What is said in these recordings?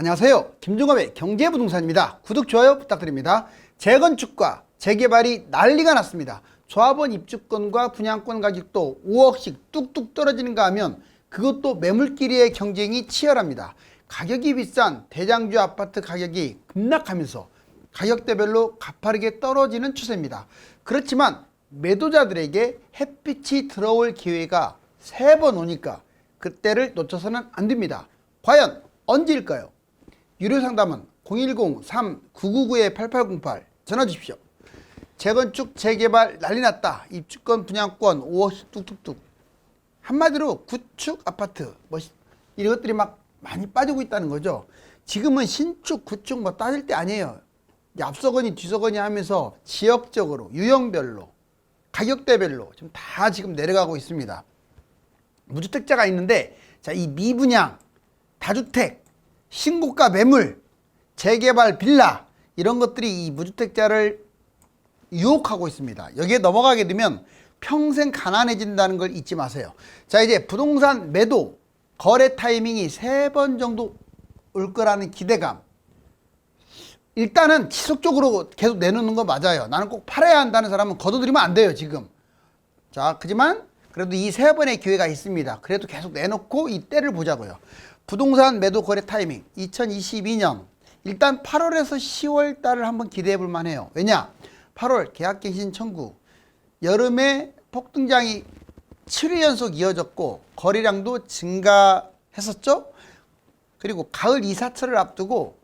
안녕하세요. 김종업의 경제부동산입니다. 구독, 좋아요 부탁드립니다. 재건축과 재개발이 난리가 났습니다. 조합원 입주권과 분양권 가격도 5억씩 뚝뚝 떨어지는가 하면 그것도 매물끼리의 경쟁이 치열합니다. 가격이 비싼 대장주 아파트 가격이 급락하면서 가격대별로 가파르게 떨어지는 추세입니다. 그렇지만 매도자들에게 햇빛이 들어올 기회가 3번 오니까 그때를 놓쳐서는 안 됩니다. 과연 언제일까요? 유료상담은 010-3999-8808 전화 주십시오. 재건축 재개발 난리났다. 입주권 분양권 5억씩 뚝뚝뚝. 한마디로 구축 아파트 이런 것들이 막 많이 빠지고 있다는 거죠. 지금은 신축 구축 뭐 따질 때 아니에요. 앞서거니 뒤서거니 하면서 지역적으로 유형별로 가격대별로 지금 다 지금 내려가고 있습니다. 무주택자가 있는데 이 미분양, 다주택, 신고가 매물, 재개발 빌라 이런 것들이 이 무주택자를 유혹하고 있습니다. 여기에 넘어가게 되면 평생 가난해진다는 걸 잊지 마세요. 자, 이제 부동산 매도 거래 타이밍이 3번 정도 올 거라는 기대감. 일단은 지속적으로 계속 내놓는 거 맞아요. 나는 꼭 팔아야 한다는 사람은 거둬들이면 안 돼요, 지금. 자, 그지만 그래도 이 3번의 기회가 있습니다. 그래도 계속 내놓고 이 때를 보자고요. 부동산 매도 거래 타이밍 2022년 일단 8월에서 10월 달을 한번 기대해 볼 만해요. 왜냐? 8월 계약갱신 청구, 여름에 폭등장이 7일 연속 이어졌고 거래량도 증가했었죠. 그리고 가을 이사철을 앞두고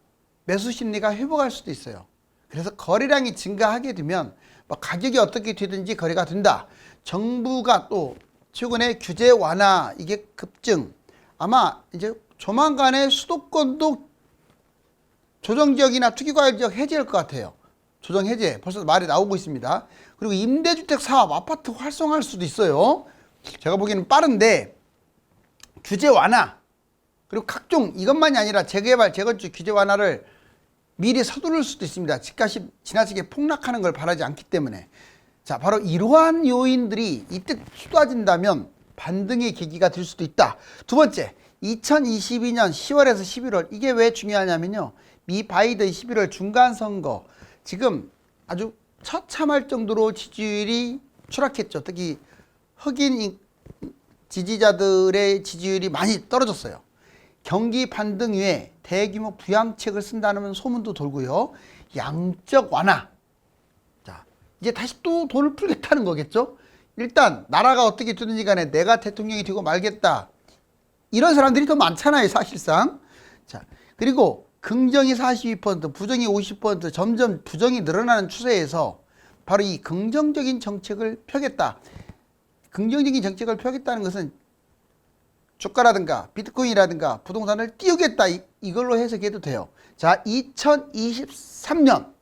매수 심리가 회복할 수도 있어요. 그래서 거래량이 증가하게 되면 가격이 어떻게 되든지 거래가 된다. 정부가 또 최근에 규제 완화 이게 급증, 아마 이제 조만간에 수도권도 조정지역이나 투기과열지역 해제할 것 같아요. 조정 해제 벌써 말이 나오고 있습니다. 그리고 임대주택 사업 아파트 활성화할 수도 있어요. 제가 보기에는 빠른데 규제 완화 그리고 각종 이것만이 아니라 재개발 재건축 규제 완화를 미리 서두를 수도 있습니다. 집값이 지나치게 폭락하는 걸 바라지 않기 때문에. 자, 바로 이러한 요인들이 이때 쏟아진다면 반등의 계기가 될 수도 있다. 두 번째, 2022년 10월에서 11월 이게 왜 중요하냐면요. 미 바이든 11월 중간선거 지금 아주 처참할 정도로 지지율이 추락했죠. 특히 흑인 지지자들의 지지율이 많이 떨어졌어요. 경기 반등 후에 대규모 부양책을 쓴다는 소문도 돌고요. 양적 완화. 자, 이제 다시 또 돈을 풀겠다는 거겠죠. 일단 나라가 어떻게 되든지 간에 내가 대통령이 되고 말겠다. 이런 사람들이 더 많잖아요, 사실상. 자, 그리고 긍정이 42%, 부정이 50%, 점점 부정이 늘어나는 추세에서 바로 이 긍정적인 정책을 펴겠다. 긍정적인 정책을 펴겠다는 것은 주가라든가 비트코인이라든가 부동산을 띄우겠다. 이걸로 해석해도 돼요. 자, 2023년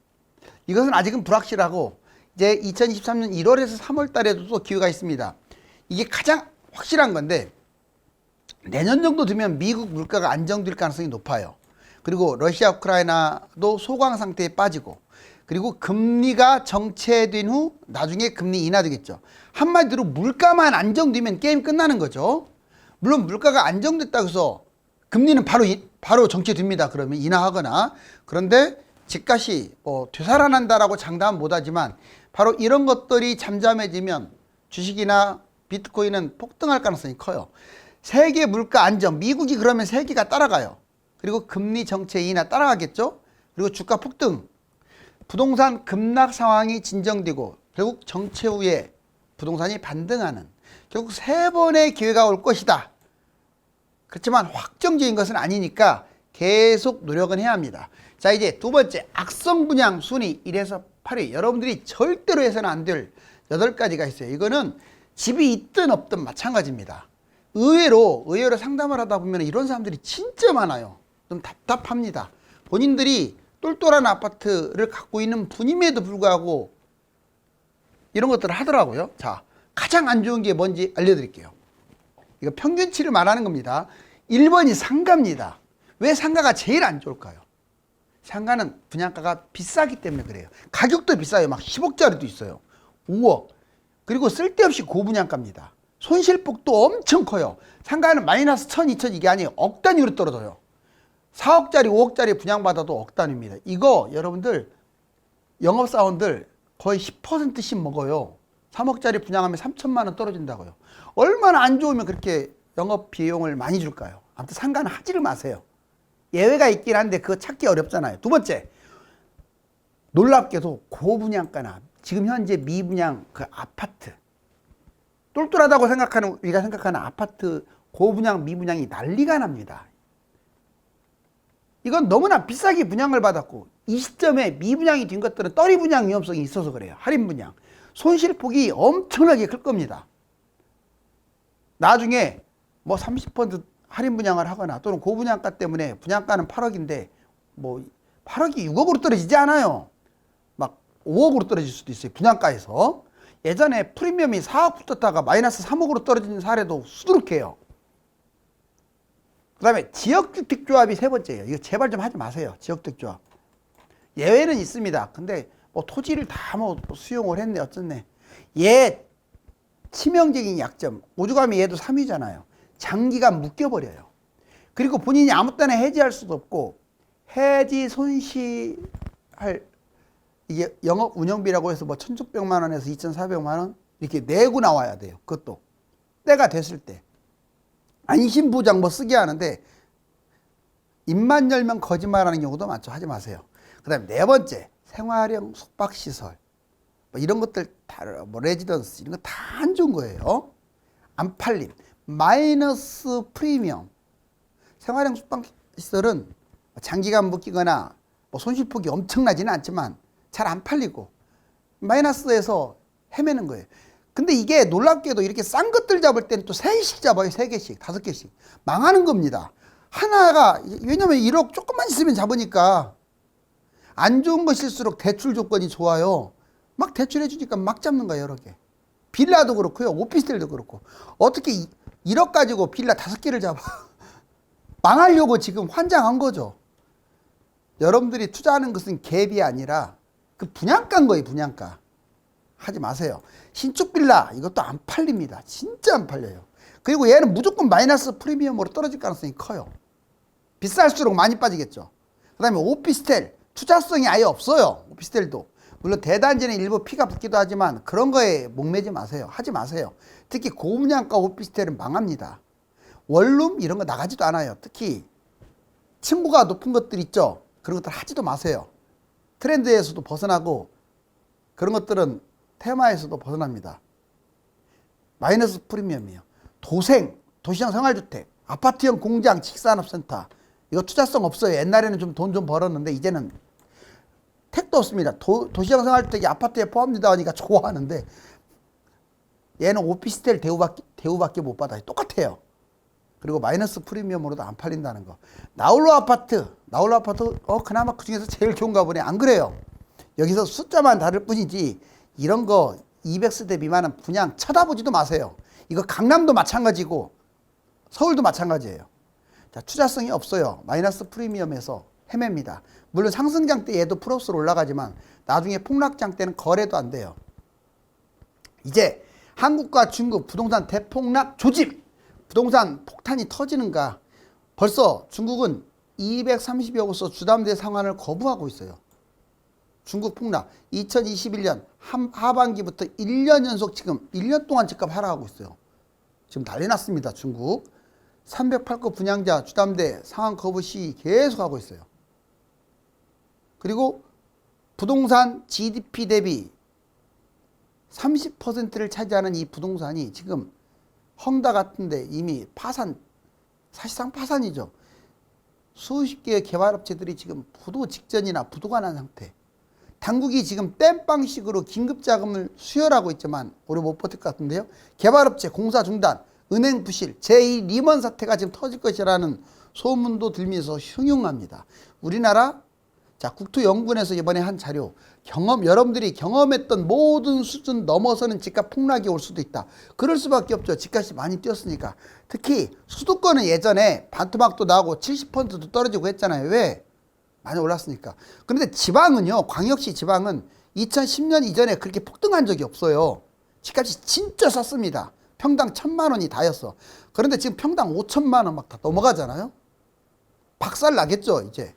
이것은 아직은 불확실하고 이제 2023년 1월에서 3월 달에도 또 기회가 있습니다. 이게 가장 확실한 건데 내년 정도 되면 미국 물가가 안정될 가능성이 높아요. 그리고 러시아 우크라이나도 소강 상태에 빠지고 그리고 금리가 정체된 후 나중에 금리 인하되겠죠. 한마디로 물가만 안정되면 게임 끝나는 거죠. 물론 물가가 안정됐다고 해서 금리는 바로 정체됩니다. 그러면 인하하거나. 그런데 집값이 되살아난다라고 장담은 못하지만 바로 이런 것들이 잠잠해지면 주식이나 비트코인은 폭등할 가능성이 커요. 세계 물가 안정, 미국이 그러면 세계가 따라가요. 그리고 금리 정체 인하 따라가겠죠. 그리고 주가 폭등, 부동산 급락 상황이 진정되고 결국 정체 후에 부동산이 반등하는 결국 3번의 기회가 올 것이다. 그렇지만 확정적인 것은 아니니까 계속 노력은 해야 합니다. 자, 이제 두 번째 악성 분양 순위 1에서 8위. 여러분들이 절대로 해서는 안 될 8가지가 있어요. 이거는 집이 있든 없든 마찬가지입니다. 의외로 상담을 하다 보면 이런 사람들이 진짜 많아요. 좀 답답합니다. 본인들이 똘똘한 아파트를 갖고 있는 분임에도 불구하고 이런 것들을 하더라고요. 자, 가장 안 좋은 게 뭔지 알려드릴게요. 이거 평균치를 말하는 겁니다. 1번이 상가입니다. 왜 상가가 제일 안 좋을까요? 상가는 분양가가 비싸기 때문에 그래요. 가격도 비싸요. 막 10억짜리도 있어요. 5억. 그리고 쓸데없이 고분양가입니다. 손실폭도 엄청 커요. 상가는 마이너스 1000, 2000 이게 아니에요. 억 단위로 떨어져요. 4억짜리 5억짜리 분양받아도 억 단위입니다. 이거 여러분들 영업사원들 거의 10%씩 먹어요. 3억짜리 분양하면 3천만 원 떨어진다고요. 얼마나 안 좋으면 그렇게 영업 비용을 많이 줄까요? 아무튼 상관하지를 마세요. 예외가 있긴 한데 그거 찾기 어렵잖아요. 두 번째, 놀랍게도 고분양가나 지금 현재 미분양 그 아파트, 똘똘하다고 생각하는 우리가 생각하는 아파트 고분양 미분양이 난리가 납니다. 이건 너무나 비싸게 분양을 받았고 이 시점에 미분양이 된 것들은 떨이 분양 위험성이 있어서 그래요. 할인 분양. 손실폭이 엄청나게 클 겁니다. 나중에 뭐 30% 할인 분양을 하거나 또는 고분양가 때문에 분양가는 8억인데 뭐 8억이 6억으로 떨어지지 않아요. 막 5억으로 떨어질 수도 있어요. 분양가에서. 예전에 프리미엄이 4억 붙었다가 마이너스 3억으로 떨어지는 사례도 수두룩해요. 그 다음에 지역주택조합이 세 번째예요. 이거 제발 좀 하지 마세요. 지역주택조합. 예외는 있습니다. 근데 뭐 토지를 다 뭐 수용을 했네 어쨌네. 얘 치명적인 약점. 오죽하면 얘도 3위잖아요. 장기간 묶여버려요. 그리고 본인이 아무 때나 해지할 수도 없고 해지 손실할 이게 영업 운영비라고 해서 뭐 1,600만 원에서 2,400만 원 이렇게 내고 나와야 돼요. 그것도 때가 됐을 때. 안심보장 뭐 쓰게 하는데 입만 열면 거짓말하는 경우도 많죠. 하지 마세요. 그 다음에 네 번째, 생활형 숙박시설 뭐 이런 것들 다 뭐 레지던스 이런 거 다 안 좋은 거예요. 안 팔림. 마이너스 프리미엄. 생활형 숙박시설은 장기간 묶이거나 뭐 손실폭이 엄청나지는 않지만 잘 안 팔리고 마이너스에서 헤매는 거예요. 근데 이게 놀랍게도 이렇게 싼 것들 잡을 때는 또 3개씩 잡아요. 3개씩, 5개씩. 망하는 겁니다. 하나가, 왜냐면 1억 조금만 있으면 잡으니까 안 좋은 것일수록 대출 조건이 좋아요. 막 대출해 주니까 막 잡는 거예요. 여러 개. 빌라도 그렇고요. 오피스텔도 그렇고. 어떻게 1억 가지고 빌라 5개를 잡아. 망하려고 지금 환장한 거죠. 여러분들이 투자하는 것은 갭이 아니라 그 분양가인 거예요. 분양가. 하지 마세요. 신축 빌라 이것도 안 팔립니다. 진짜 안 팔려요. 그리고 얘는 무조건 마이너스 프리미엄으로 떨어질 가능성이 커요. 비쌀수록 많이 빠지겠죠. 그 다음에 오피스텔 투자성이 아예 없어요. 오피스텔도. 물론 대단지는 일부 피가 붙기도 하지만 그런 거에 목매지 마세요. 하지 마세요. 특히 고분양가 오피스텔은 망합니다. 원룸 이런 거 나가지도 않아요. 특히 층고가 높은 것들 있죠. 그런 것들 하지도 마세요. 트렌드에서도 벗어나고 그런 것들은 테마에서도 벗어납니다. 마이너스 프리미엄이에요. 도생, 도시형 생활주택, 아파트형 공장, 직산업센터 이거 투자성 없어요. 옛날에는 좀 돈 좀 벌었는데 이제는 택도 없습니다. 도시형 생활주택이 아파트에 포함되다 하니까 좋아하는데 얘는 오피스텔 대우밖에 못 받아요. 똑같아요. 그리고 마이너스 프리미엄으로도 안 팔린다는 거. 나홀로 아파트 그나마 그중에서 제일 좋은가 보네. 안 그래요. 여기서 숫자만 다를 뿐이지 이런 거 200세대 미만은 분양 쳐다보지도 마세요. 이거 강남도 마찬가지고 서울도 마찬가지예요. 자, 투자성이 없어요. 마이너스 프리미엄에서 헤맵니다. 물론 상승장 때 얘도 플러스로 올라가지만 나중에 폭락장 때는 거래도 안 돼요. 이제 한국과 중국 부동산 대폭락 조짐. 부동산 폭탄이 터지는가. 벌써 중국은 230여 곳서 주담대 상환을 거부하고 있어요. 중국 폭락 2021년 하반기부터 1년 연속 지금 1년 동안 집값 하락하고 있어요. 지금 난리 났습니다. 중국 308급 분양자 주담대 상환 거부 시위 계속하고 있어요. 그리고 부동산 GDP 대비 30%를 차지하는 이 부동산이 지금 헝다 같은데 이미 파산, 사실상 파산이죠. 수십 개의 개발업체들이 지금 부도 직전이나 부도가 난 상태. 당국이 지금 땜빵식으로 긴급자금을 수혈하고 있지만 오래 못 버틸 것 같은데요. 개발업체 공사 중단, 은행 부실, 제2 리먼 사태가 지금 터질 것이라는 소문도 들면서 흉흉합니다. 우리나라 국토연구원에서 이번에 한 자료, 여러분들이 경험했던 모든 수준 넘어서는 집값 폭락이 올 수도 있다. 그럴 수밖에 없죠. 집값이 많이 뛰었으니까. 특히 수도권은 예전에 반토막도 나오고 70%도 떨어지고 했잖아요. 왜? 많이 올랐으니까. 그런데 지방은요, 광역시 지방은 2010년 이전에 그렇게 폭등한 적이 없어요. 집값이 진짜 쌌습니다. 평당 1,000만 원이 다였어. 그런데 지금 평당 5천만 원 막 다 넘어가잖아요. 박살 나겠죠, 이제.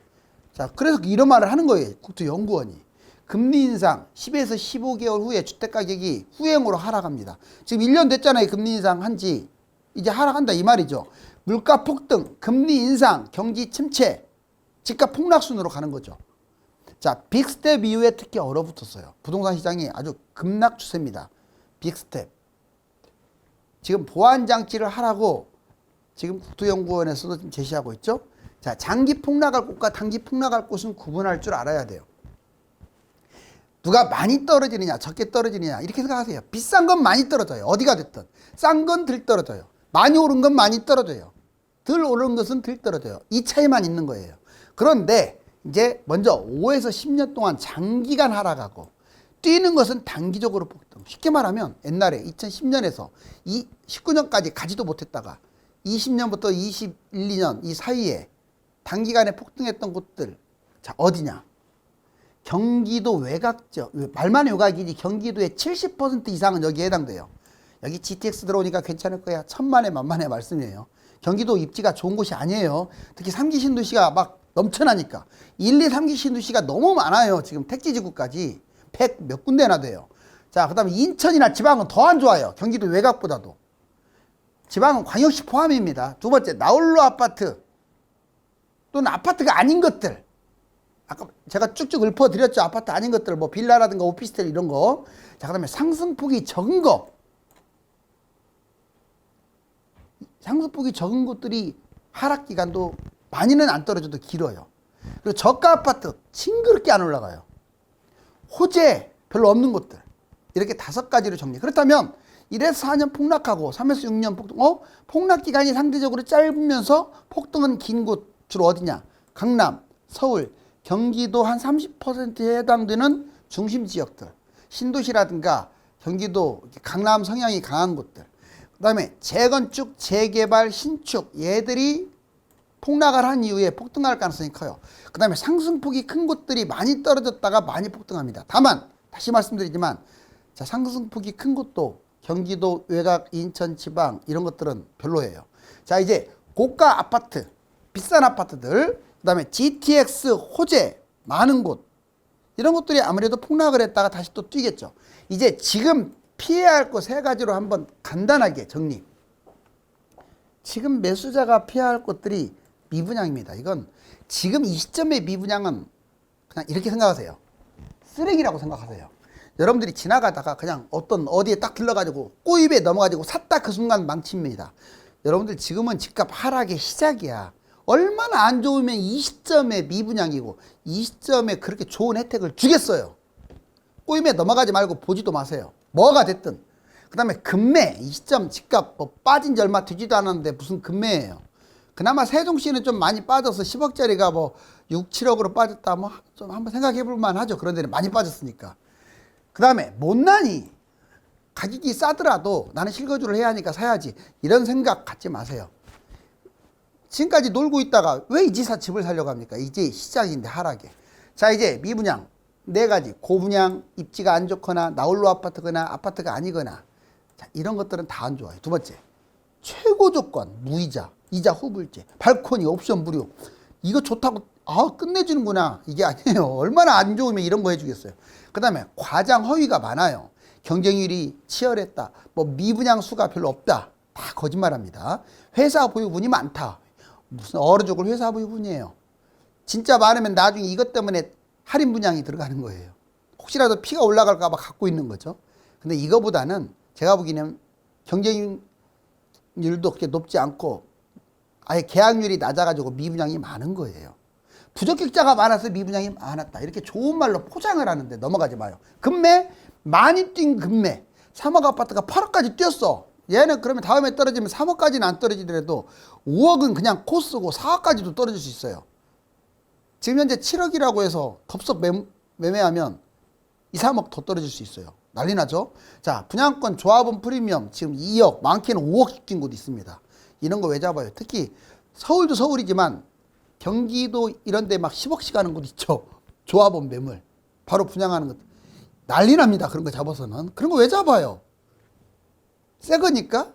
자, 그래서 이런 말을 하는 거예요, 국토연구원이. 금리 인상 10에서 15개월 후에 주택가격이 후행으로 하락합니다. 지금 1년 됐잖아요, 금리 인상 한지. 이제 하락한다 이 말이죠. 물가 폭등, 금리 인상, 경기 침체, 집값 폭락순으로 가는 거죠. 자, 빅스텝 이후에 특히 얼어붙었어요. 부동산 시장이 아주 급락 추세입니다. 빅스텝. 지금 보완 장치를 하라고 지금 국토연구원에서도 지금 제시하고 있죠. 자, 장기 폭락할 곳과 단기 폭락할 곳은 구분할 줄 알아야 돼요. 누가 많이 떨어지느냐, 적게 떨어지느냐 이렇게 생각하세요. 비싼 건 많이 떨어져요. 어디가 됐든. 싼 건 덜 떨어져요. 많이 오른 건 많이 떨어져요. 덜 오른 것은 덜 떨어져요. 이 차이만 있는 거예요. 그런데 이제 먼저 5에서 10년 동안 장기간 하락하고 뛰는 것은 단기적으로 폭등. 쉽게 말하면 옛날에 2010년에서 19년까지 가지도 못했다가 20년부터 21, 2년 이 사이에 단기간에 폭등했던 곳들. 자, 어디냐? 경기도 외곽죠. 말만 외곽이지 경기도의 70% 이상은 여기에 해당돼요. 여기 GTX 들어오니까 괜찮을 거야. 천만에 만만의 말씀이에요. 경기도 입지가 좋은 곳이 아니에요. 특히 3기 신도시가 막 넘쳐나니까. 1, 2, 3기 신도시가 너무 많아요. 지금 택지지구까지 100 몇 군데나 돼요. 자, 그 다음에 인천이나 지방은 더 안 좋아요. 경기도 외곽보다도. 지방은 광역시 포함입니다. 두 번째, 나홀로 아파트 또는 아파트가 아닌 것들. 아까 제가 쭉쭉 읊어드렸죠. 아파트 아닌 것들, 뭐 빌라라든가 오피스텔 이런 거. 자, 그 다음에 상승폭이 적은 거. 상승폭이 적은 곳들이 하락 기간도 많이는 안 떨어져도 길어요. 그리고 저가 아파트 징그럽게 안 올라가요. 호재 별로 없는 곳들. 이렇게 5가지로 정리. 그렇다면 1에서 4년 폭락하고 3에서 6년 폭등. 폭락 기간이 상대적으로 짧으면서 폭등은 긴 곳 주로 어디냐? 강남, 서울, 경기도 한 30%에 해당되는 중심 지역들. 신도시라든가 경기도 강남 성향이 강한 곳들. 그 다음에 재건축, 재개발, 신축 얘들이 폭락을 한 이후에 폭등할 가능성이 커요. 그 다음에 상승폭이 큰 곳들이 많이 떨어졌다가 많이 폭등합니다. 다만 다시 말씀드리지만 자, 상승폭이 큰 곳도 경기도 외곽, 인천, 지방 이런 것들은 별로예요. 자, 이제 고가 아파트, 비싼 아파트들, 그 다음에 GTX, 호재 많은 곳 이런 것들이 아무래도 폭락을 했다가 다시 또 뛰겠죠. 이제 지금 피해야 할 것 3가지로 한번 간단하게 정리. 지금 매수자가 피해야 할 것들이 미분양입니다. 이건 지금 이 시점의 미분양은 그냥 이렇게 생각하세요. 쓰레기라고 생각하세요. 여러분들이 지나가다가 그냥 어디에 딱 들러가지고 꼬입에 넘어가지고 샀다 그 순간 망칩니다. 여러분들 지금은 집값 하락의 시작이야. 얼마나 안 좋으면 이 시점에 미분양이고 이 시점에 그렇게 좋은 혜택을 주겠어요. 꼬임에 넘어가지 말고 보지도 마세요. 뭐가 됐든. 그 다음에 금매. 이 시점 집값 뭐 빠진 지 얼마 되지도 않았는데 무슨 금매예요. 그나마 세종시는 좀 많이 빠져서 10억짜리가 뭐 6, 7억으로 빠졌다. 뭐 좀 한번 생각해 볼 만하죠. 그런 데는 많이 빠졌으니까. 그 다음에 못난이. 가격이 싸더라도 나는 실거주를 해야 하니까 사야지. 이런 생각 갖지 마세요. 지금까지 놀고 있다가 왜 이제 집을 사려고 합니까? 이제 시작인데 하락에. 자, 이제 미분양 4가지. 고분양, 입지가 안 좋거나 나홀로 아파트거나 아파트가 아니거나. 자, 이런 것들은 다 안 좋아요. 두 번째, 최고 조건 무이자, 이자 후불제, 발코니, 옵션 무료. 이거 좋다고 끝내주는구나. 이게 아니에요. 얼마나 안 좋으면 이런 거 해주겠어요. 그 다음에 과장 허위가 많아요. 경쟁률이 치열했다. 뭐 미분양 수가 별로 없다. 다 거짓말합니다. 회사 보유분이 많다. 무슨 어르족을 회사 보유분이에요. 진짜 많으면 나중에 이것 때문에 할인 분양이 들어가는 거예요. 혹시라도 피가 올라갈까 봐 갖고 있는 거죠. 근데 이거보다는 제가 보기에는 경쟁률도 그렇게 높지 않고 아예 계약률이 낮아가지고 미분양이 많은 거예요. 부적격자가 많아서 미분양이 많았다. 이렇게 좋은 말로 포장을 하는데 넘어가지 마요. 금매, 많이 뛴 금매. 3억 아파트가 8억까지 뛰었어. 얘는 그러면 다음에 떨어지면 3억까지는 안 떨어지더라도 5억은 그냥 코스고 4억까지도 떨어질 수 있어요. 지금 현재 7억이라고 해서 덥석 매매하면 2, 3억 더 떨어질 수 있어요. 난리 나죠? 자, 분양권 조합원 프리미엄 지금 2억, 많게는 5억씩 뛴 곳 있습니다. 이런 거 왜 잡아요? 특히 서울도 서울이지만 경기도 이런 데 막 10억씩 하는 곳 있죠. 조합원 매물. 바로 분양하는 것. 난리 납니다. 그런 거 잡아서는. 그런 거 왜 잡아요? 새 거니까.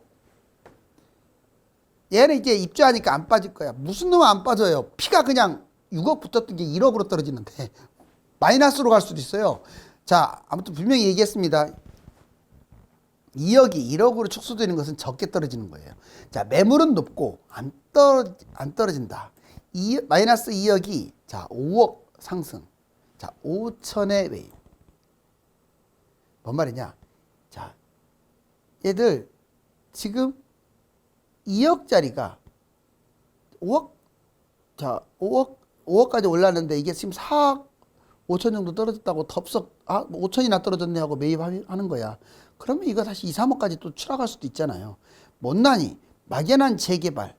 얘는 이제 입주하니까 안 빠질 거야. 무슨 놈은 안 빠져요. 피가 그냥 6억 붙었던 게 1억으로 떨어지는데 마이너스로 갈 수도 있어요. 자, 아무튼 분명히 얘기했습니다. 2억이 1억으로 축소되는 것은 적게 떨어지는 거예요. 자, 매물은 높고 안 떨어진다. 마이너스 2억이 자 5억 상승. 자, 5천의 매입. 뭔 말이냐? 자, 얘들 지금 2억짜리가 5억, 자, 5억까지 올랐는데 이게 지금 4억 5천 정도 떨어졌다고 덥석, 5천이나 떨어졌네 하고 매입하는 거야. 그러면 이거 다시 2, 3억까지 또 추락할 수도 있잖아요. 못난이, 막연한 재개발.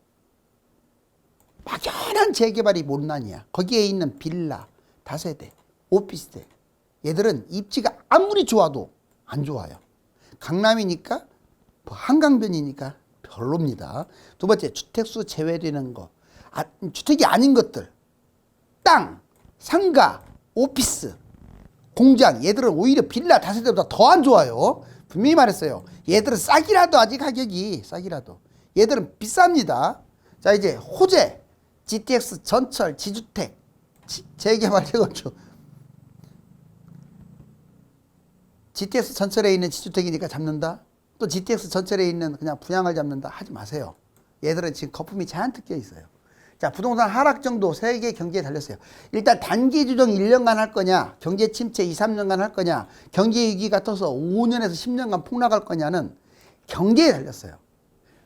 막연한 재개발이 못난이야. 거기에 있는 빌라, 다세대, 오피스텔. 얘들은 입지가 아무리 좋아도 안 좋아요. 강남이니까, 한강변이니까 별로입니다. 두 번째, 주택수 제외되는 거. 주택이 아닌 것들. 땅, 상가, 오피스, 공장. 얘들은 오히려 빌라, 다세대보다 더 안 좋아요. 분명히 말했어요. 얘들은 싸기라도 아직 가격이 싸기라도. 얘들은 비쌉니다. 자, 이제 호재, GTX, 전철, 지주택, 재개발, 재건축. GTX 전철에 있는 지주택이니까 잡는다. 또 GTX 전철에 있는 그냥 분양을 잡는다. 하지 마세요. 얘들은 지금 거품이 잔뜩 껴 있어요. 자, 부동산 하락 정도 세계 경제에 달렸어요. 일단 단기 조정 1년간 할 거냐, 경제 침체 2, 3년간 할 거냐, 경제 위기가 터서 5년에서 10년간 폭락할 거냐는 경제에 달렸어요.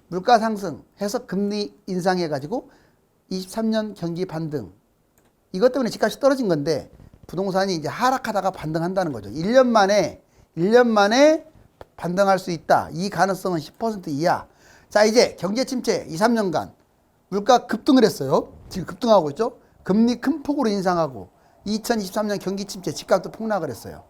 물가 상승해서 금리 인상해 가지고 23년 경기 반등. 이것 때문에 집값이 떨어진 건데 부동산이 이제 하락하다가 반등한다는 거죠. 1년 만에 반등할 수 있다. 이 가능성은 10% 이하. 자, 이제 경제 침체 2, 3년간 물가 급등을 했어요. 지금 급등하고 있죠. 금리 큰 폭으로 인상하고 2023년 경기 침체 집값도 폭락을 했어요.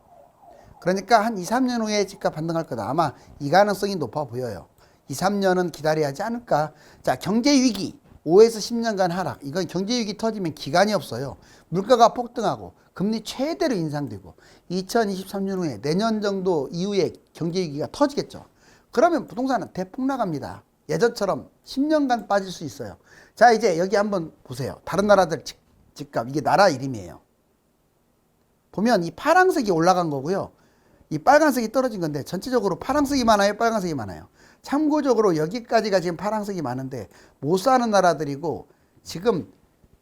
그러니까 한 2, 3년 후에 집값 반등할 거다. 아마 이 가능성이 높아 보여요. 2, 3년은 기다려야 하지 않을까. 자, 경제 위기 5에서 10년간 하락. 이건 경제 위기 터지면 기간이 없어요. 물가가 폭등하고 금리 최대로 인상되고 2023년 후에 내년 정도 이후에 경제 위기가 터지겠죠. 그러면 부동산은 대폭락합니다. 예전처럼 10년간 빠질 수 있어요. 자, 이제 여기 한번 보세요. 다른 나라들 집값. 이게 나라 이름이에요. 보면 이 파란색이 올라간 거고요. 이 빨간색이 떨어진 건데 전체적으로 파란색이 많아요? 빨간색이 많아요? 참고적으로 여기까지가 지금 파란색이 많은데 못 사는 나라들이고 지금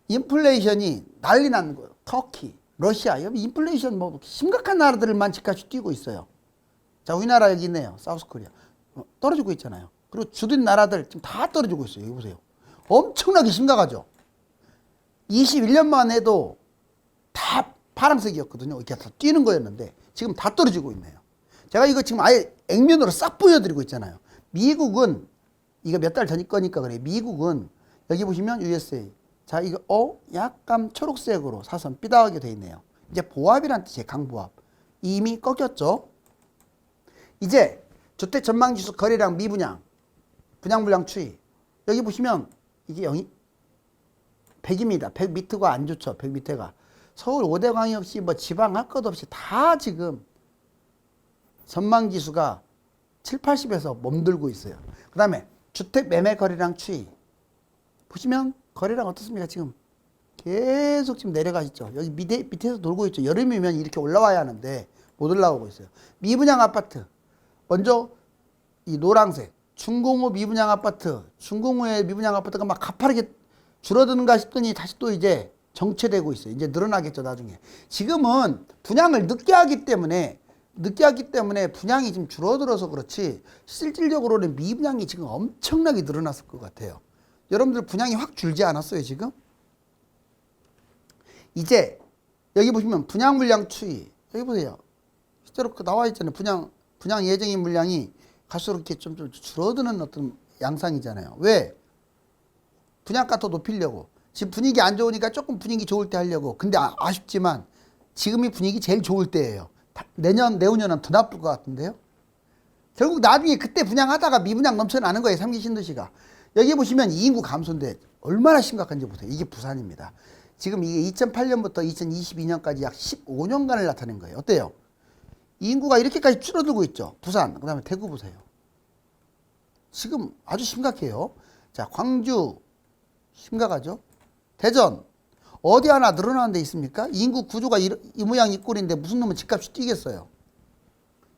인플레이션이 난리 난 거예요. 터키, 러시아. 여기 인플레이션 뭐 심각한 나라들만 집값이 뛰고 있어요. 자, 우리나라 여기 있네요. 사우스코리아. 떨어지고 있잖아요. 그리고 주변 나라들 지금 다 떨어지고 있어요. 여기 보세요. 엄청나게 심각하죠. 21년만 해도 다 파란색이었거든요. 이렇게 다 뛰는 거였는데 지금 다 떨어지고 있네요. 제가 이거 지금 아예 액면으로 싹 보여드리고 있잖아요. 미국은 이거 몇 달 전 거니까 그래. 미국은 여기 보시면 USA. 자, 이거 약간 초록색으로 사선 삐딱하게 돼 있네요. 이제 보합이란 뜻이에요. 강보합. 이미 꺾였죠. 이제 주택 전망지수 거래량 미분양, 분양 물량 추이. 여기 보시면 이게 100입니다. 100 밑가 안 좋죠. 100 밑에가. 서울 5대 광역시 뭐 지방 할 것 없이 다 지금 전망지수가 7, 80에서 몸들고 있어요. 그 다음에 주택 매매 거래량 추이. 보시면 거래량 어떻습니까? 지금 계속 지금 내려가시죠. 여기 밑에서 돌고 있죠. 여름이면 이렇게 올라와야 하는데 못 올라오고 있어요. 미분양 아파트. 먼저 이 노란색 준공후 미분양 아파트. 준공후의 미분양 아파트가 막 가파르게 줄어드는가 싶더니 다시 또 이제 정체되고 있어요. 이제 늘어나겠죠, 나중에. 지금은 분양을 늦게 하기 때문에 분양이 지금 줄어들어서 그렇지 실질적으로는 미분양이 지금 엄청나게 늘어났을 것 같아요. 여러분들 분양이 확 줄지 않았어요, 지금? 이제 여기 보시면 분양 물량 추이. 여기 보세요. 실제로 나와 있잖아요. 분양 예정인 물량이 갈수록 이렇게 좀 줄어드는 어떤 양상이잖아요. 왜? 분양가 더 높이려고. 지금 분위기 안 좋으니까 조금 분위기 좋을 때 하려고. 근데 아쉽지만 지금이 분위기 제일 좋을 때예요. 내후년은 더 나쁠 것 같은데요. 결국 나중에 그때 분양하다가 미분양 넘쳐나는 거예요. 3기 신도시가. 여기 보시면 이 인구 감소인데 얼마나 심각한지 보세요. 이게 부산입니다. 지금 이게 2008년부터 2022년까지 약 15년간을 나타낸 거예요. 어때요? 이 인구가 이렇게까지 줄어들고 있죠. 부산, 그 다음에 대구 보세요. 지금 아주 심각해요. 자, 광주 심각하죠. 대전 어디 하나 늘어나는 데 있습니까? 인구 구조가 이 모양 이 꼴인데 무슨 놈은 집값이 뛰겠어요.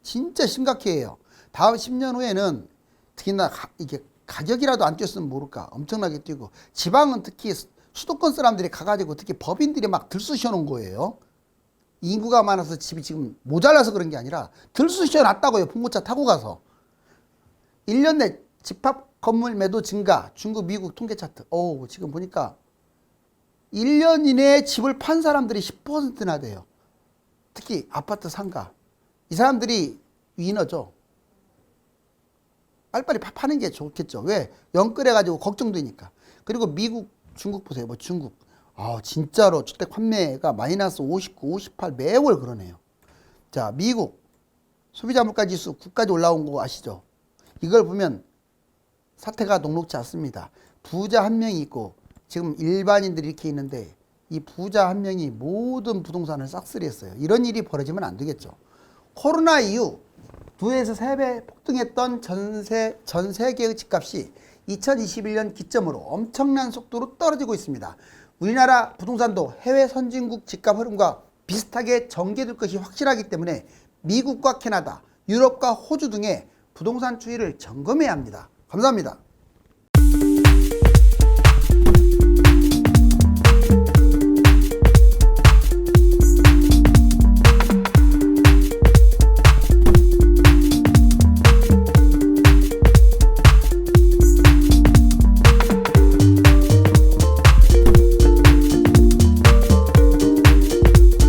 진짜 심각해요. 다음 10년 후에는 특히나 이게 가격이라도 안 뛰었으면 모를까 엄청나게 뛰고, 지방은 특히 수도권 사람들이 가가지고 특히 법인들이 막 들쑤셔 놓은 거예요. 인구가 많아서 집이 지금 모자라서 그런 게 아니라 들쑤셔 놨다고요. 봉고차 타고 가서. 1년 내 집합 건물 매도 증가. 중국 미국 통계 차트. 지금 보니까 1년 이내에 집을 판 사람들이 10%나 돼요. 특히 아파트 상가. 이 사람들이 위너죠. 빨리빨리 파는 게 좋겠죠. 왜? 연끌해가지고 걱정되니까. 그리고 미국, 중국 보세요. 뭐 중국. 진짜로 주택 판매가 마이너스 59, 58 매월 그러네요. 자, 미국 소비자 물가 지수 9까지 올라온 거 아시죠? 이걸 보면 사태가 녹록지 않습니다. 부자 한 명이 있고 지금 일반인들이 이렇게 있는데 이 부자 한 명이 모든 부동산을 싹쓸이했어요. 이런 일이 벌어지면 안 되겠죠. 코로나 이후 2에서 3배 폭등했던 전 세계의 집값이 2021년 기점으로 엄청난 속도로 떨어지고 있습니다. 우리나라 부동산도 해외 선진국 집값 흐름과 비슷하게 전개될 것이 확실하기 때문에 미국과 캐나다, 유럽과 호주 등의 부동산 추이를 점검해야 합니다. 감사합니다.